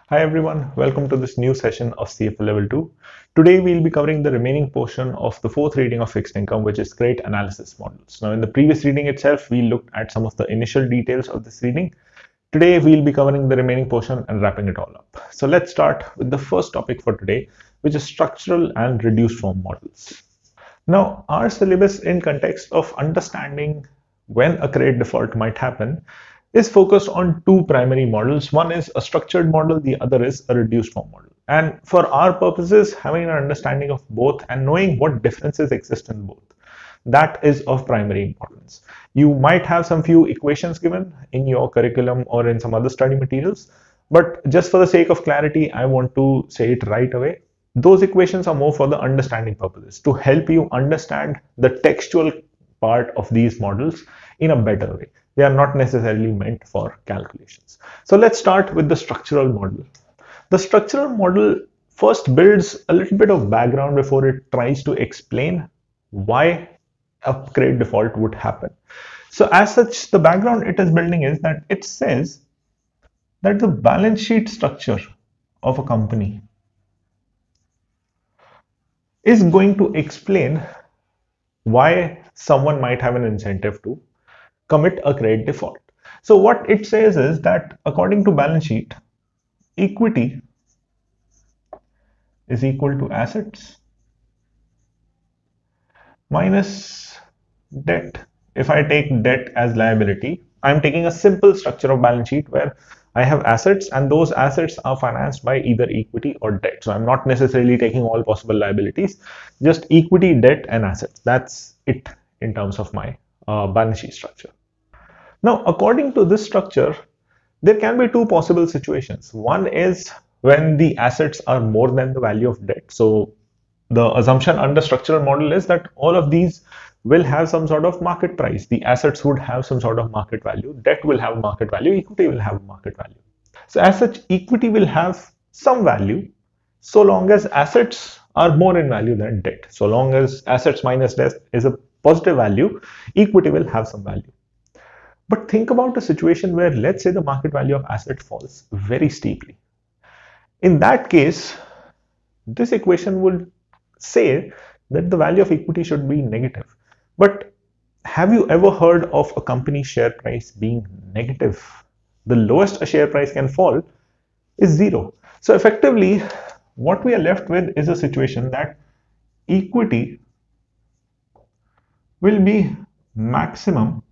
Hi everyone, welcome to this new session of CFA Level 2. Today we'll be covering the remaining portion of the fourth reading of fixed income, which is credit analysis models. Now in the previous reading itself, we looked at some of the initial details of this reading. Today we'll be covering the remaining portion and wrapping it all up. So let's start with the first topic for today, which is structural and reduced form models. Now our syllabus in context of understanding when a credit default might happen is focused on two primary models. One is a structured model, the other is a reduced form model. And for our purposes, having an understanding of both and knowing what differences exist in both, that is of primary importance. You might have some few equations given in your curriculum or in some other study materials, but just for the sake of clarity, I want to say it right away. Those equations are more for the understanding purposes, to help you understand the textual part of these models in a better way. They are not necessarily meant for calculations. So let's start with the structural model. The structural model first builds a little bit of background before it tries to explain why a credit default would happen. So as such, the background it is building is that it says that the balance sheet structure of a company is going to explain why someone might have an incentive to commit a credit default. So what it says is that according to balance sheet, equity is equal to assets minus debt. If I take debt as liability, I'm taking a simple structure of balance sheet where I have assets and those assets are financed by either equity or debt. So I'm not necessarily taking all possible liabilities, just equity, debt and assets. That's it in terms of my balance sheet structure. Now, according to this structure, there can be two possible situations. One is when the assets are more than the value of debt. So the assumption under structural model is that all of these will have some sort of market price. The assets would have some sort of market value, debt will have market value, equity will have market value. So as such, equity will have some value so long as assets are more in value than debt. So long as assets minus debt is a positive value, equity will have some value. But think about a situation where, let's say, the market value of asset falls very steeply. In that case, this equation would say that the value of equity should be negative. But have you ever heard of a company share price being negative? The lowest a share price can fall is zero. So effectively, what we are left with is a situation that equity will be maximum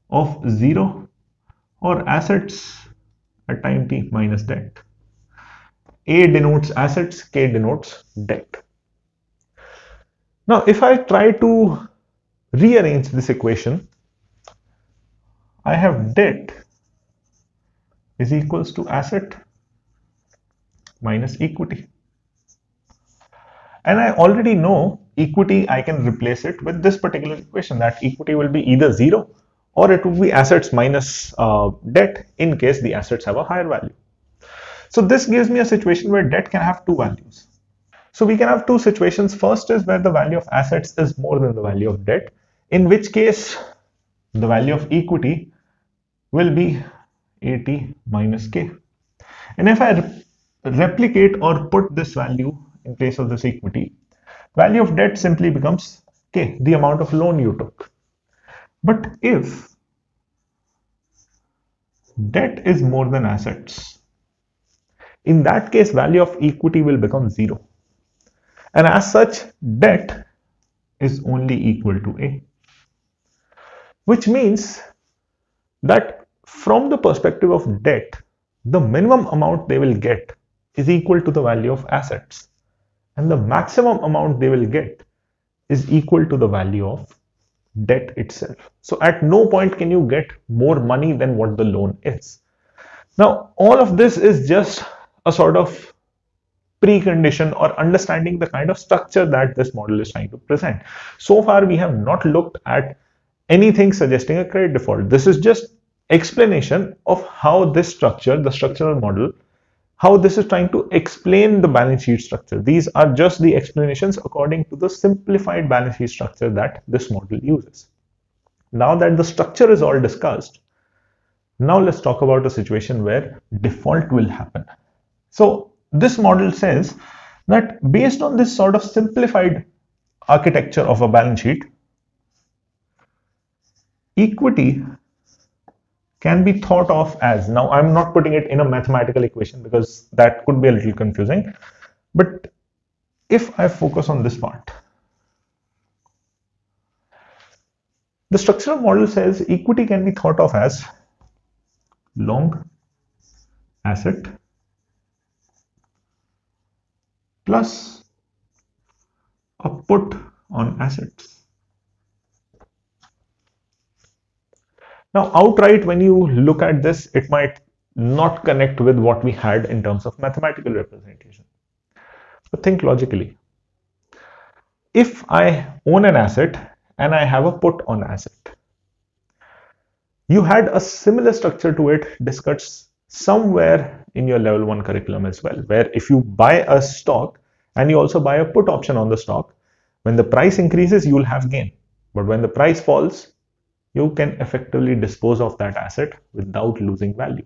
of 0 or assets at time t minus debt. A denotes assets, K denotes debt. Now, if I try to rearrange this equation, I have debt is equals to asset minus equity. And I already know equity, I can replace it with this particular equation, that equity will be either 0 or it will be assets minus debt in case the assets have a higher value. So this gives me a situation where debt can have two values. So we can have two situations. First is where the value of assets is more than the value of debt, in which case the value of equity will be AT minus K. And if I replicate or put this value in place of this equity, value of debt simply becomes K, the amount of loan you took. But if debt is more than assets, in that case, value of equity will become 0. And as such, debt is only equal to A. Which means that from the perspective of debt, the minimum amount they will get is equal to the value of assets. And the maximum amount they will get is equal to the value of debt itself. So at no point can you get more money than what the loan is. Now, all of this is just a sort of precondition or understanding the kind of structure that this model is trying to present. So far, we have not looked at anything suggesting a credit default. This is just explanation of how this structure, the structural model, how this is trying to explain the balance sheet structure. These are just the explanations according to the simplified balance sheet structure that this model uses. Now that the structure is all discussed, now let's talk about a situation where default will happen. So this model says that based on this sort of simplified architecture of a balance sheet, equity can be thought of as, now I'm not putting it in a mathematical equation because that could be a little confusing, but if I focus on this part, the structural model says equity can be thought of as long asset plus a put on assets. Now, outright, when you look at this, it might not connect with what we had in terms of mathematical representation. But think logically. If I own an asset and I have a put on asset, you had a similar structure to it discussed somewhere in your level 1 curriculum as well, where if you buy a stock and you also buy a put option on the stock, when the price increases, you will have gain. But when the price falls, you can effectively dispose of that asset without losing value.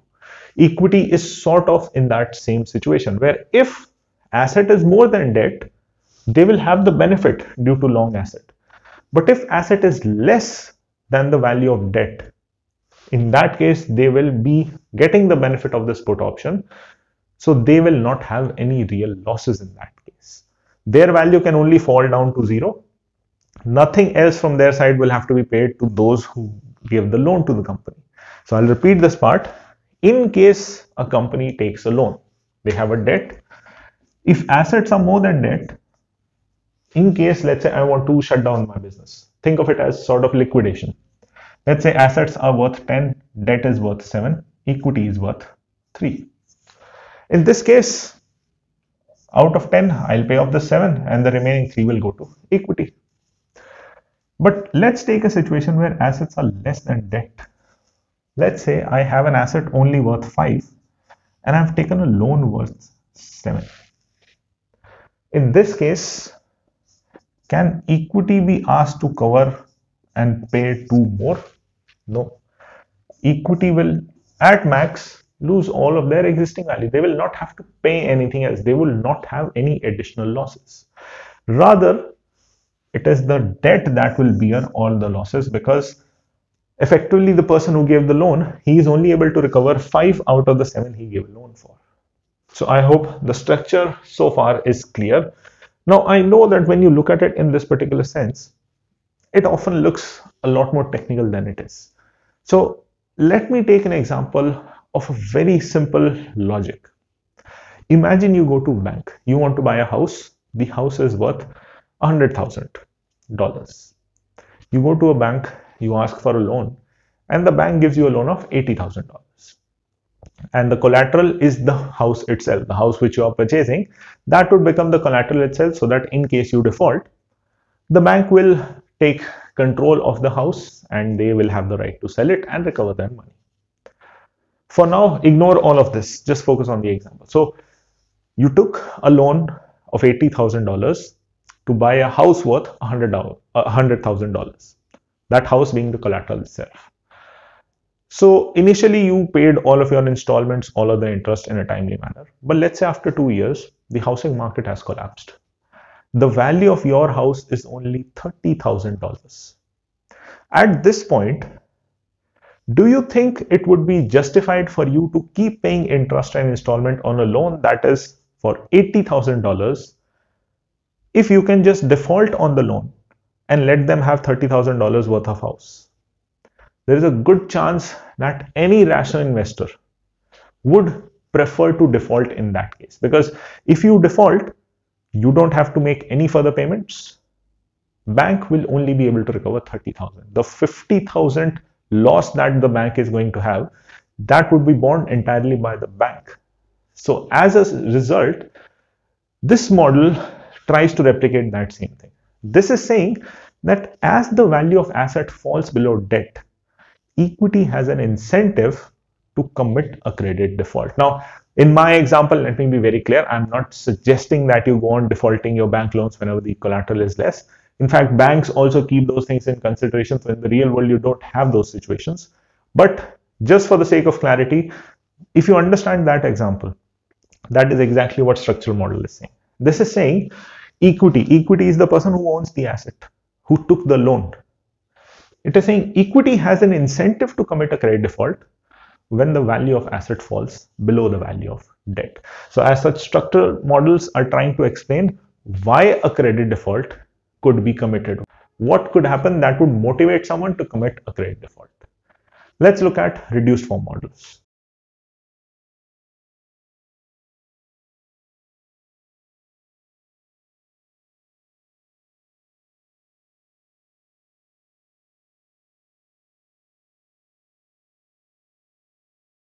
Equity is sort of in that same situation, where if asset is more than debt, they will have the benefit due to long asset. But if asset is less than the value of debt, in that case, they will be getting the benefit of this put option. So they will not have any real losses in that case. Their value can only fall down to zero. Nothing else from their side will have to be paid to those who give the loan to the company. So I'll repeat this part. In case a company takes a loan, they have a debt. If assets are more than debt, in case, let's say I want to shut down my business, think of it as sort of liquidation. Let's say assets are worth 10, debt is worth 7, equity is worth 3. In this case, out of 10, I'll pay off the 7 and the remaining 3 will go to equity. But let's take a situation where assets are less than debt. Let's say I have an asset only worth 5 and I've taken a loan worth 7. In this case, can equity be asked to cover and pay 2 more? No. Equity will at max lose all of their existing value. They will not have to pay anything else. They will not have any additional losses. Rather, it is the debt that will bear all the losses, because effectively the person who gave the loan, he is only able to recover 5 out of the 7 he gave a loan for. So I hope the structure so far is clear. Now I know that when you look at it in this particular sense, it often looks a lot more technical than it is. So let me take an example of a very simple logic. Imagine you go to a bank, you want to buy a house, the house is worth $100,000. You go to a bank, you ask for a loan, and the bank gives you a loan of $80,000. And the collateral is the house itself, the house which you are purchasing. That would become the collateral itself, so that in case you default, the bank will take control of the house and they will have the right to sell it and recover their money. For now, ignore all of this, just focus on the example. So you took a loan of $80,000 to buy a house worth $100,000, that house being the collateral itself. So initially you paid all of your installments, all of the interest in a timely manner. But let's say after 2 years, the housing market has collapsed. The value of your house is only $30,000. At this point, do you think it would be justified for you to keep paying interest and installment on a loan that is for $80,000 if you can just default on the loan and let them have $30,000 worth of house? There is a good chance that any rational investor would prefer to default in that case, because if you default, you don't have to make any further payments. Bank will only be able to recover 30,000. The 50,000 loss that the bank is going to have, that would be borne entirely by the bank. So as a result, this model tries to replicate that same thing. This is saying that as the value of asset falls below debt, equity has an incentive to commit a credit default. Now, in my example, let me be very clear. I'm not suggesting that you go on defaulting your bank loans whenever the collateral is less. In fact, banks also keep those things in consideration. So in the real world, you don't have those situations. But just for the sake of clarity, if you understand that example, That is exactly what structural model is saying. This is saying equity. Equity is the person who owns the asset, who took the loan. It is saying equity has an incentive to commit a credit default when the value of asset falls below the value of debt. So as such, structural models are trying to explain why a credit default could be committed. What could happen that would motivate someone to commit a credit default? Let's look at reduced form models.